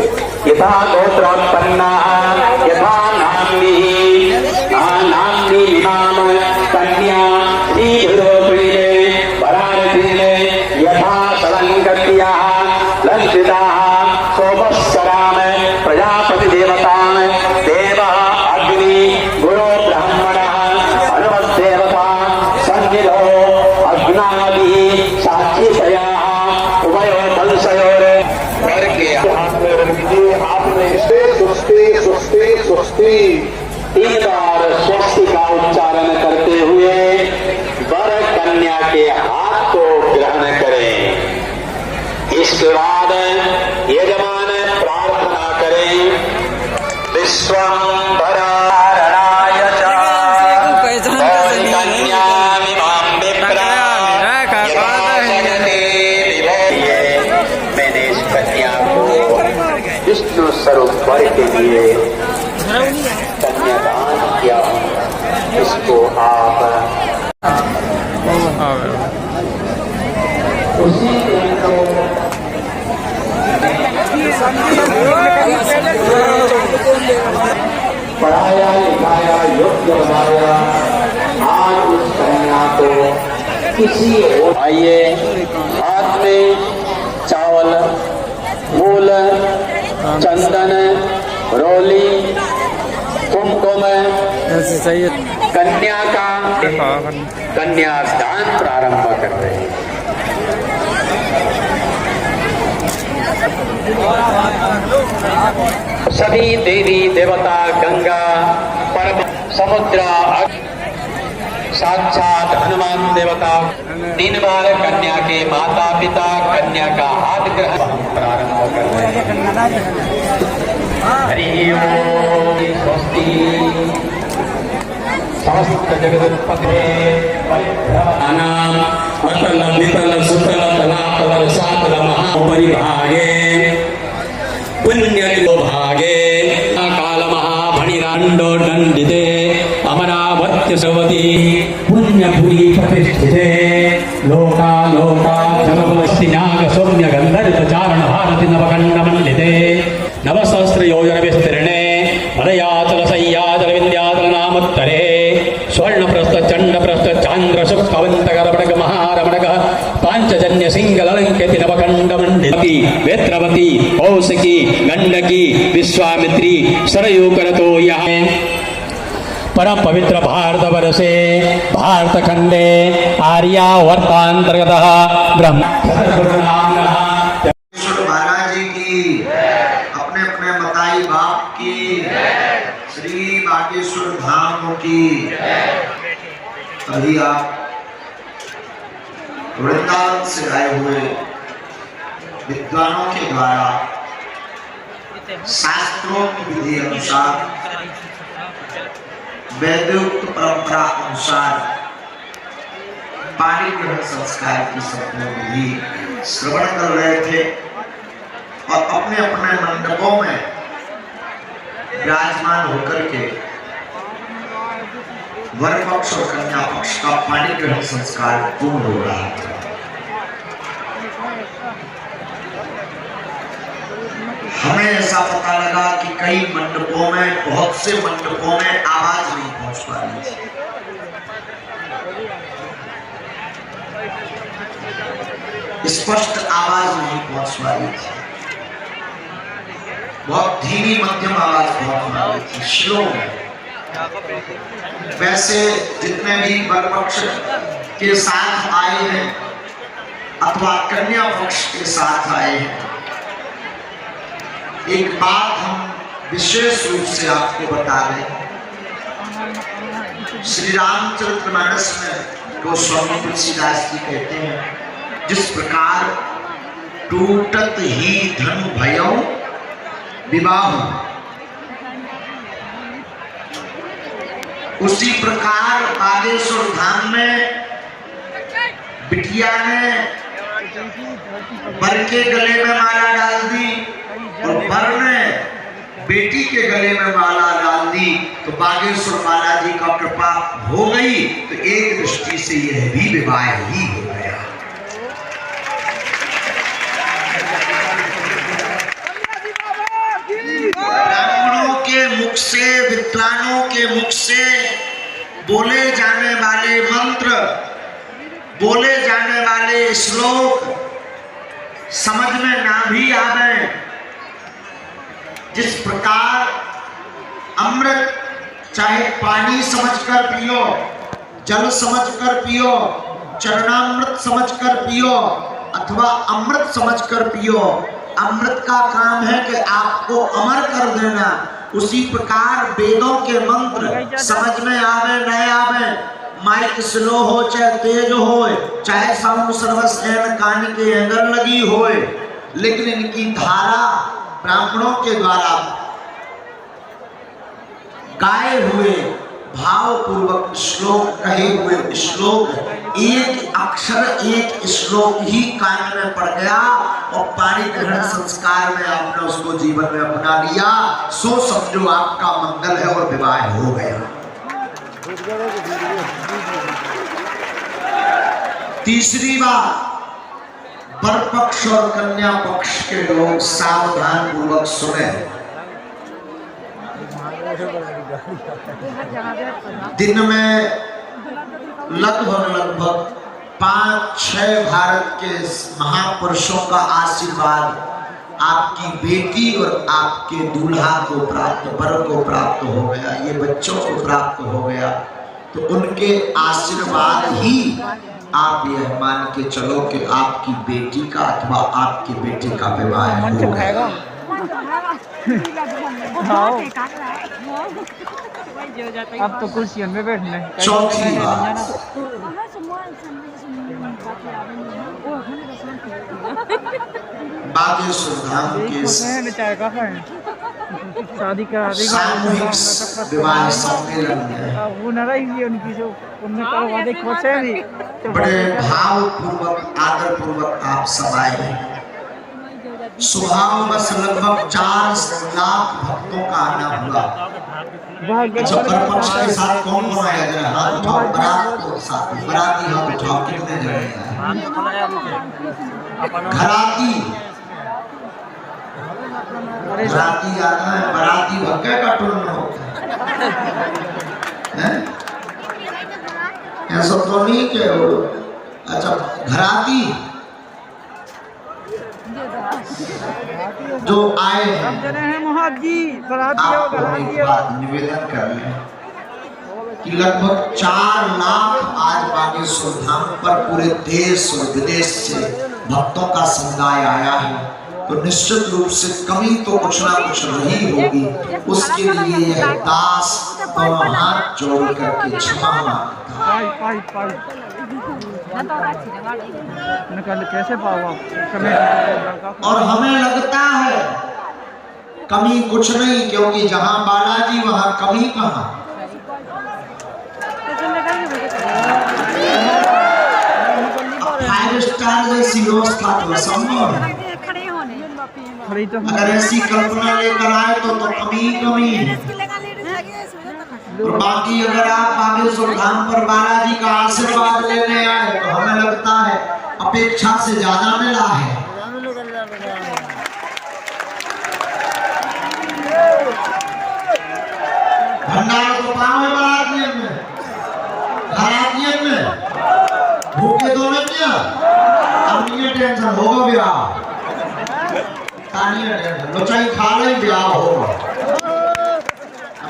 यथा गोत्रोत्पन्ना यथा नाम्नी नाम कन्या श्रीभृदोपीले वरानसीले यथा सलंकत्या लंसिता सोमस्कराम प्रजापति देवतान देव अग्नि गुरु ब्राह्मण हनुमद्देवता सन्निधो अग्नादि साक्षीतया उभयो वंशयोर के हाथ में रख दीजिए। आपने इसे सुस्ती सुस्ती सुस्ती 3 बार स्वस्ति का उच्चारण करते हुए वर कन्या के हाथ को ग्रहण करें। इसके बाद यजमान प्रार्थना करें। विश्वम्भरारणाय च कन्यामिमां विप्रा यथाशयते विभूये। मैंने इस कन्या को विष्णु स्वरूप वर के लिए कन्यादान किया। इसको आप उसी दिन को पढ़ाया लिखाया योग्य बनाया। आज उस कन्या को किसी आइए हाथ में चावल फूल चंदन रोली कुमकुम कन्या का कन्यादान प्रारंभ कर रहे हैं। सभी देवी देवता गंगा पर्वत समुद्र साक्षात हनुमान देवता 3 बार कन्या के माता पिता कन्या का हाथ ग्रहण प्रारंभ कर रहे हैं। हरि ओम स्वस्ति समस्त जगदुत्पते परिभ्रमणानां अतल वितल सुतल तलातल सातल महापरिभागे पुण्यलो भागे काल महाभणिरांडो दंडिते अमरावत्य सवती पुण्यपुरी प्रतिष्ठिते लोका लोका जगवस्ति नाग सौम्य गंधर्व चारण भारती नवखंड मंडिते नवसहस्र योजन विस्तीर्णे मलयाचल सह्याचल विंध्याचल नामोत्तरे स्वर्णप्रस्थ चंडप्रस्थ चांद्र शुक्कवंतकरमणक महारमणक पांचजन्य सिंगलंकृति नवखंड मंडिती वेत्रवती कौशिकी गंडकी विश्वामित्री सरयूकरतो यः परम पवित्र भारत वर्षे भारत खंडे आर्यावर्तांतर्गत ब्रह्म महाराज जी की अपने अपने मताई बाप की श्री बागेश्वर धाम की। अभी आप वृंदावन से आए हुए विद्वानों के द्वारा शास्त्रों की विधि अनुसार वैदिक परंपरा अनुसार पाणी ग्रहण संस्कार की संपूर्ण विधि श्रवण कर रहे थे और अपने अपने मंडपों में विराजमान होकर के वर पक्ष और कन्या पक्ष का पाणी ग्रहण संस्कार पूर्ण हो रहा था। हमें ऐसा पता लगा कि कई मंडपों में बहुत से मंडपों में आवाज नहीं पहुंच पा रही थी। स्पष्ट आवाज नहीं पहुंच पा रही थी। बहुत धीमी मध्यम आवाज पहुंच पा रही थी। स्लो। वैसे जितने भी वर पक्ष के साथ आए हैं अथवा कन्या पक्ष के साथ आए हैं, एक बात हम विशेष रूप से आपको बता रहे हैं। श्री रामचरितमानस में गोस्वामी तुलसीदास जी कहते हैं, जिस प्रकार टूटत ही धनु भयो विवाह, उसी प्रकार बागेश्वर धाम में बिटिया ने वर के गले में माला डाल दी और वर ने बेटी के गले में माला डाल दी, तो बागेश्वर माला जी का कृपा हो गई। तो एक दृष्टि से यह भी विवाह ही हो गया। विद्वानों के मुख से बोले जाने वाले मंत्र, बोले जाने वाले श्लोक समझ में ना भी आवे, जिस प्रकार अमृत चाहे पानी समझकर पियो, जल समझकर पियो, चरणामृत समझकर पियो अथवा अमृत समझकर पियो, अमृत का काम है कि आपको अमर कर देना। उसी प्रकार वेदों के मंत्र समझ में आवे न आवे, माइक स्लो हो चाहे तेज हो, चाहे साउंड सर्वस एन कान के एंगल लगी हो, लेकिन इनकी धारा ब्राह्मणों के द्वारा गाए हुए भावपूर्वक श्लोक, कहे हुए श्लोक, एक अक्षर एक श्लोक ही कान में पड़ गया और पाणी ग्रहण संस्कार में आपने उसको जीवन में अपना लिया, सो समझो आपका मंगल है और विवाह हो गया। तीसरी बात, वर पक्ष और कन्या पक्ष के लोग सावधान पूर्वक सुने। दिन में लगभग 5-6 भारत के महापुरुषों का आशीर्वाद आपकी बेटी और आपके दूल्हा को प्राप्त, वर को प्राप्त हो गया, ये बच्चों को प्राप्त हो गया, तो उनके आशीर्वाद ही आप यह मान के चलो कि आपकी बेटी का अथवा आपके बेटे का विवाह हो गया। अब तो कुर्सियों में बैठना है। चौथी बात, बागेश्वर धाम के शादी का सामूहिक विवाह सम्मेलन में वो न रही उनकी जो उनने खोचे भी बड़े भाव पूर्वक आदर पूर्वक आप सब आए हैं। सुबह बस लगभग 4 लाख भक्तों का आना हुआ। अच्छा, पक्ष के साथ कौन कौन आया जरा हाथ उठाओ, बारात को साथ, बाराती हाथ उठाओ, कितने जने हैं? घराती आता है, बाराती भक्के का टुन होता है, ऐसा तो नहीं के वो। अच्छा, घराती जो आए हैं, आपको एक बात निवेदन कर लें कि लगभग 4 लाख आज बागेश्वर धाम पर पूरे देश और विदेश से भक्तों का समुदाय आया है, तो निश्चित रूप से कमी तो कुछ ना कुछ रही होगी। उसके लिए यह दास दोनों हाथ जोड़ करके क्षमा मांगता है। कैसे पाओ और हमें लगता है कमी कुछ नहीं, क्योंकि जहां बालाजी वहां कमी कहां। 5 स्टार जैसी व्यवस्था तो संभव है, अगर ऐसी कल्पना लेकर आए तो कमी कमी है। और बाकी अगर आप बागेश्वर धाम पर बालाजी का आशीर्वाद लेने आए तो हमें लगता है अपेक्षा से ज्यादा मिला है। भंडार तो पावे बारातियन में, घरातियन में, भूखे तो नहीं क्या, अब ये टेंशन होगा ब्याह, तानिया टेंशन, लोचाई खा ले ब्याह होगा।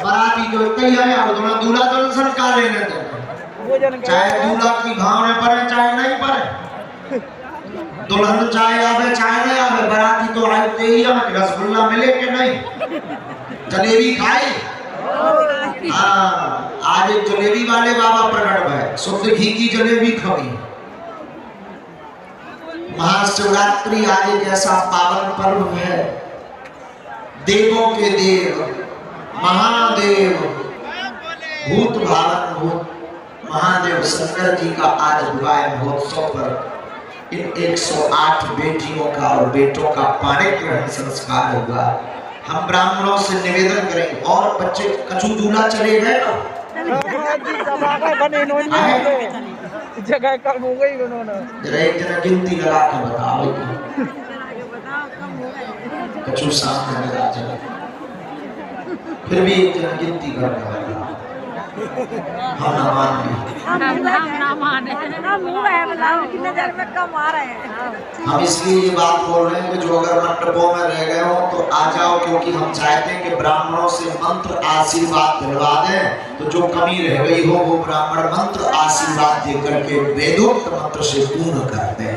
बाराती जो कई है और दोनों दूल्हा तो संस्कार लेने देते, चाहे दूल्हा की भावना पड़े चाहे नहीं पड़े, दुल्हन चाहे आवे चाहे नहीं आवे, बाराती तो आते ही है कि रसगुल्ला मिले कि नहीं, जलेबी खाई। हाँ, आज एक जलेबी वाले बाबा प्रकट भय, शुद्ध घी की जलेबी खाई। महाशिवरात्रि आज एक ऐसा पावन पर्व है, देवों के देव महादेव भूत भावन भूत महादेव शंकर जी का आज विवाह महोत्सव पर इन 108 बेटियों का और बेटों का पाणी ग्रहण संस्कार होगा। हम ब्राह्मणों से निवेदन करें, और बच्चे कछु दूल्हा चले गए ना जगह कम हो गई उन्होंने, जरा एक जना गिनती लगा के बताओ कछु सामने लगा। फिर भी एक जन गिनती करने वाला हम ना मान हम इसलिए ये बात बोल रहे हैं कि जो अगर मंडपों में रह गए हो तो आ जाओ, क्योंकि हम चाहते हैं कि ब्राह्मणों से मंत्र आशीर्वाद दिलवा दें, तो जो कमी रह गई हो वो ब्राह्मण मंत्र आशीर्वाद दे करके वेदोक्त मंत्र से पूर्ण कर दें।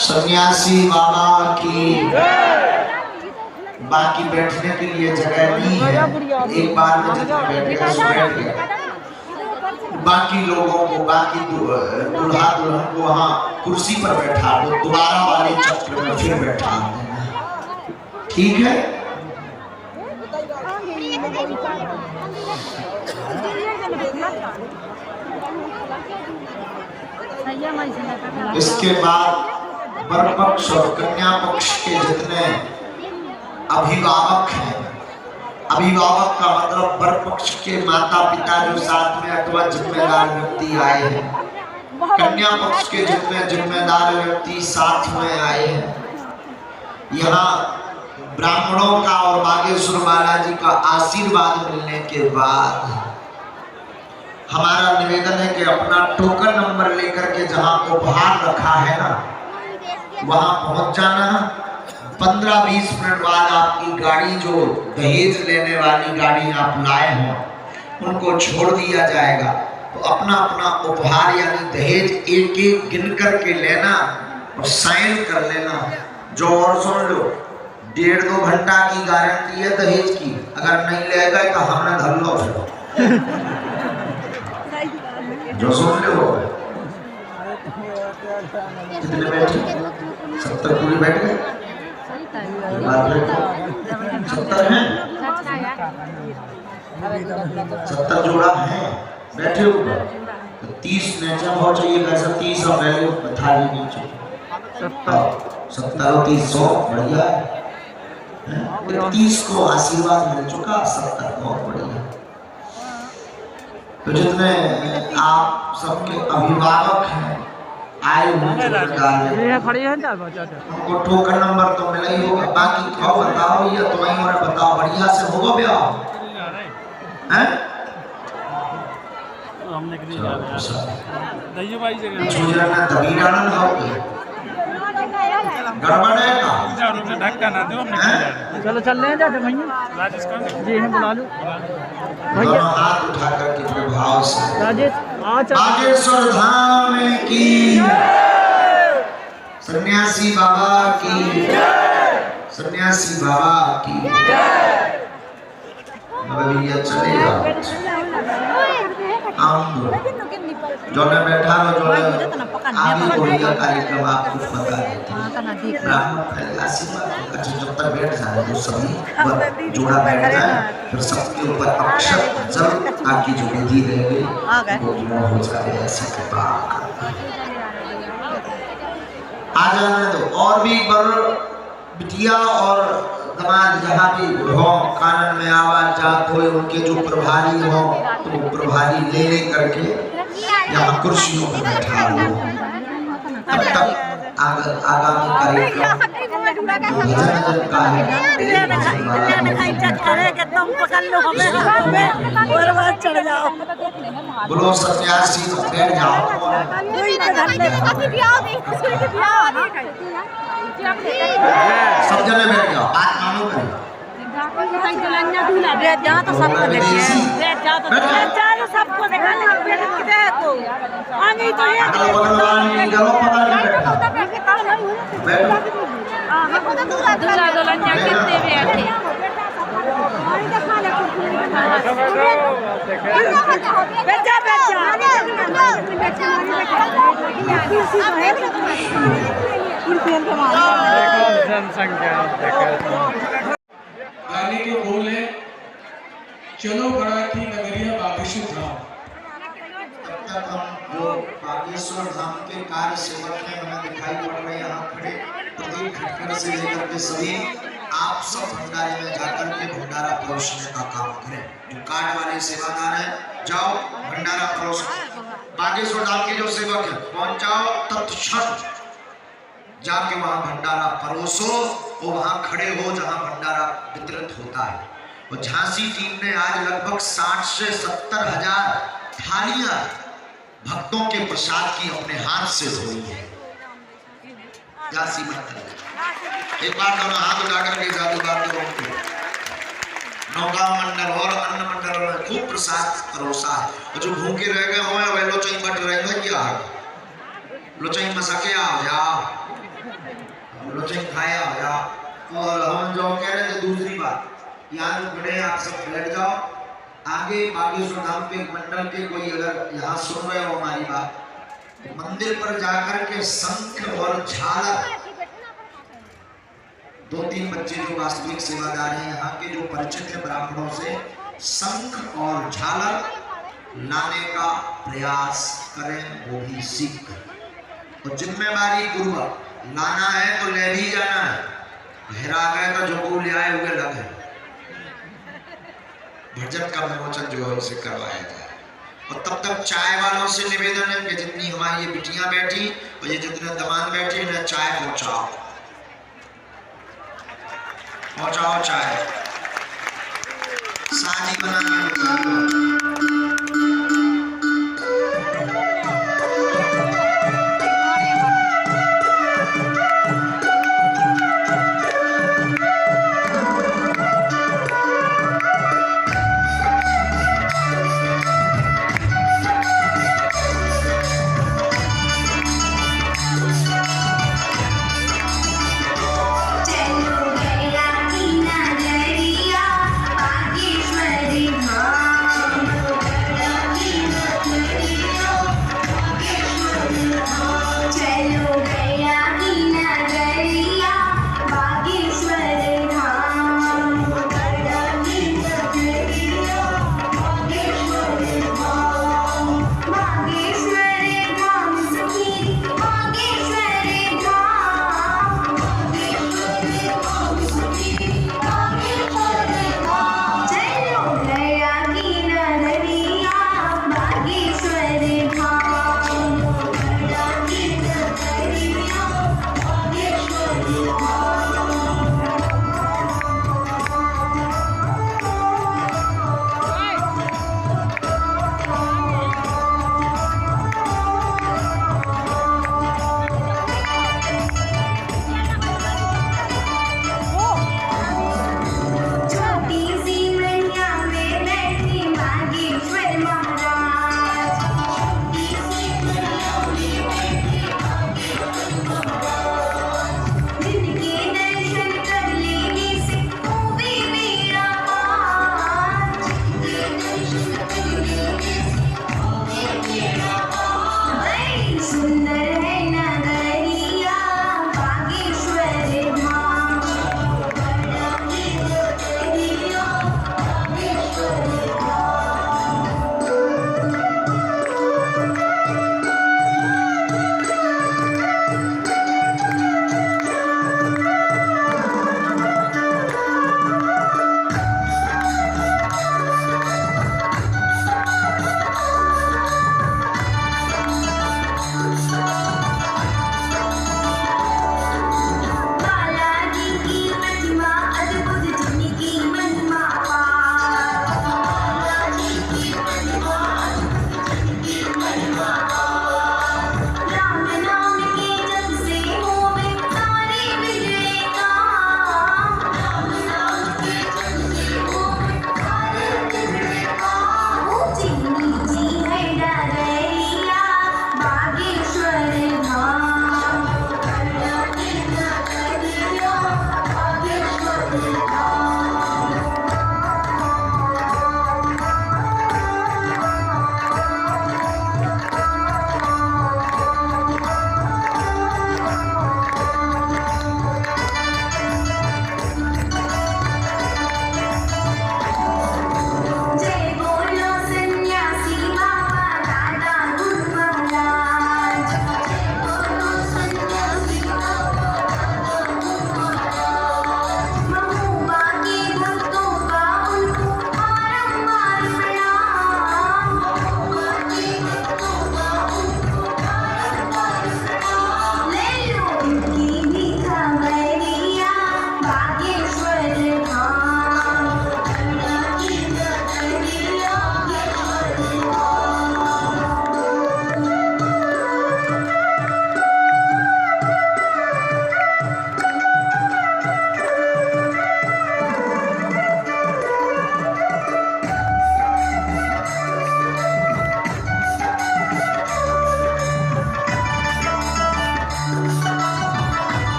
सन्यासी बाबा की बाकी बैठने के लिए जगह नहीं है, एक बार में जितने बैठेगा सो बैठ गया। बाकी लोगों को, बाकी दूल्हा दुल्हन को वहाँ कुर्सी पर बैठा दो, दोबारा वाले चक्र में फिर बैठा देना, ठीक है? इसके बाद वर पक्ष और कन्या पक्ष के जितने अभिभावक हैं, अभिभावक का मतलब वर पक्ष के माता पिता जो साथ में अथवा जिम्मेदार व्यक्ति आए हैं, कन्या पक्ष के जितने जिम्मेदार व्यक्ति साथ में आए हैं, यहाँ ब्राह्मणों का और बागेश्वर बालाजी का आशीर्वाद मिलने के बाद हमारा निवेदन है कि अपना टोकन नंबर लेकर के जहाँ उपहार रखा है ना वहां पहुंच जाना। 15-20 मिनट बाद आपकी गाड़ी, जो दहेज लेने वाली गाड़ी आप लाए हो, उनको छोड़ दिया जाएगा। तो अपना अपना उपहार यानी दहेज एक एक गिन करके लेना और साइन कर लेना। जो और सुन लो, 1.5-2 घंटा की गारंटी है दहेज की, अगर नहीं ले गए तो हमने धर लो फिर। जो सुन लो, कितने बैठे? 70 पूरी बैठ गए? 70 हैं? 70 जोड़ा है बैठे हो तो 30 नेचर हो चाहिए, वैसे 30 और वैल्यू थाली नीचे 70 और 30 100 बढ़िया है। 30 को आशीर्वाद मिल चुका, 70 बहुत बढ़िया। तो जितने आप सबके अभिभावक हैं आए हुए उनको टोकन नंबर तो मिला ही होगा। बाकी खाओ बताओ या तुम्हें और बताओ, बढ़िया से होगा ब्याह हैं? गड़बड़ है चलो चल रहे हैं भैया जी, हैं बुला लो भैया। हाथ उठा करके प्रभाव से राजेश बागेश्वर धाम की, सन्यासी बाबा की, सन्यासी बाबा की। भैया चलेगा जो ने बैठा हो, जो आगे बढ़ेगा कार्यक्रम आप कुछ बता देते हैं। ब्राह्मण पहले आशीर्वाद अच्छा जब तक बैठ जाए तो सभी जोड़ा बैठ जाए, फिर सबके ऊपर अक्षर जल आकी जो विधि रह गई वो पूर्ण हो जाए। ऐसी कृपा आ जाने दो। और भी बर बिटिया और दमाद जहाँ भी हो, कानन में आवाज जात हो, उनके जो प्रभारी हो तो वो प्रभारी ले करके यहाँ कुर्सियों पर बैठा हो। तब तक आगामी कार्यक्रम भजन का है। बोलो सन्यासी तो बैठ जाओ, सब जने बैठ जाओ, बात मानो करें। तो सबको देखिए, सबको देखा दूल्हा दुल्हनिया कितने भी आते गाने के बोल है, चलो मराठी नगरिया बागेश्वर धाम। तब तक हम जो बागेश्वर धाम के कार्य सेवक हैं हमें दिखाई पड़ रहे हैं यहाँ खड़े, प्रदीप खटकर से लेकर के सभी आप सब भंडारे में जाकर के भंडारा परोसने का काम करें। जो कार्ड वाले सेवादार हैं, जाओ भंडारा परोसो। बागेश्वर धाम के जो सेवक है पहुंच जाओ, तत्क्षण जाके वहां भंडारा परोसो और वहां खड़े हो जहां भंडारा वितरित होता है। और झांसी टीम ने आज लगभग 60 से 70 हजार थालियां भक्तों के प्रसाद की अपने हाथ से धोई है। झांसी मंडल एक बार दोनों हाथ उठा करके जादूगर को नौगांव मंडल और अन्य मंडलों में खूब प्रसाद परोसा है। और जो भूखे रह गए हो वे लोचई बट रहे क्या लोचई मसके आ जाओ, लोचई खाया हो जाओ। और हम जो कह रहे थे दूसरी बात, यहाँ जो खड़े आप सब बैठ जाओ। आगे बागेश्वर धाम पे मंडल के कोई अगर यहाँ सुन रहे हो हमारी बात, तो मंदिर पर जाकर के शंख और झालर, 2-3 बच्चे जो वास्तविक सेवादार हैं यहाँ के जो परिचित है ब्राह्मणों से, शंख और झालर लाने का प्रयास करें, वो भी सीख कर। और जिम्मेवारी पूर्वक लाना है तो ले भी जाना है, हेरा गए तो जो ले आए हुए लगे। भजन का विमोचन जो है उसे करवाया जाए। और तब तक चाय वालों से निवेदन है कि जितनी हमारी ये बिटियां बैठी और ये जितने दमान बैठे इन्हें चाय पहुंचाओ, पहुंचाओ चाय, साजी बना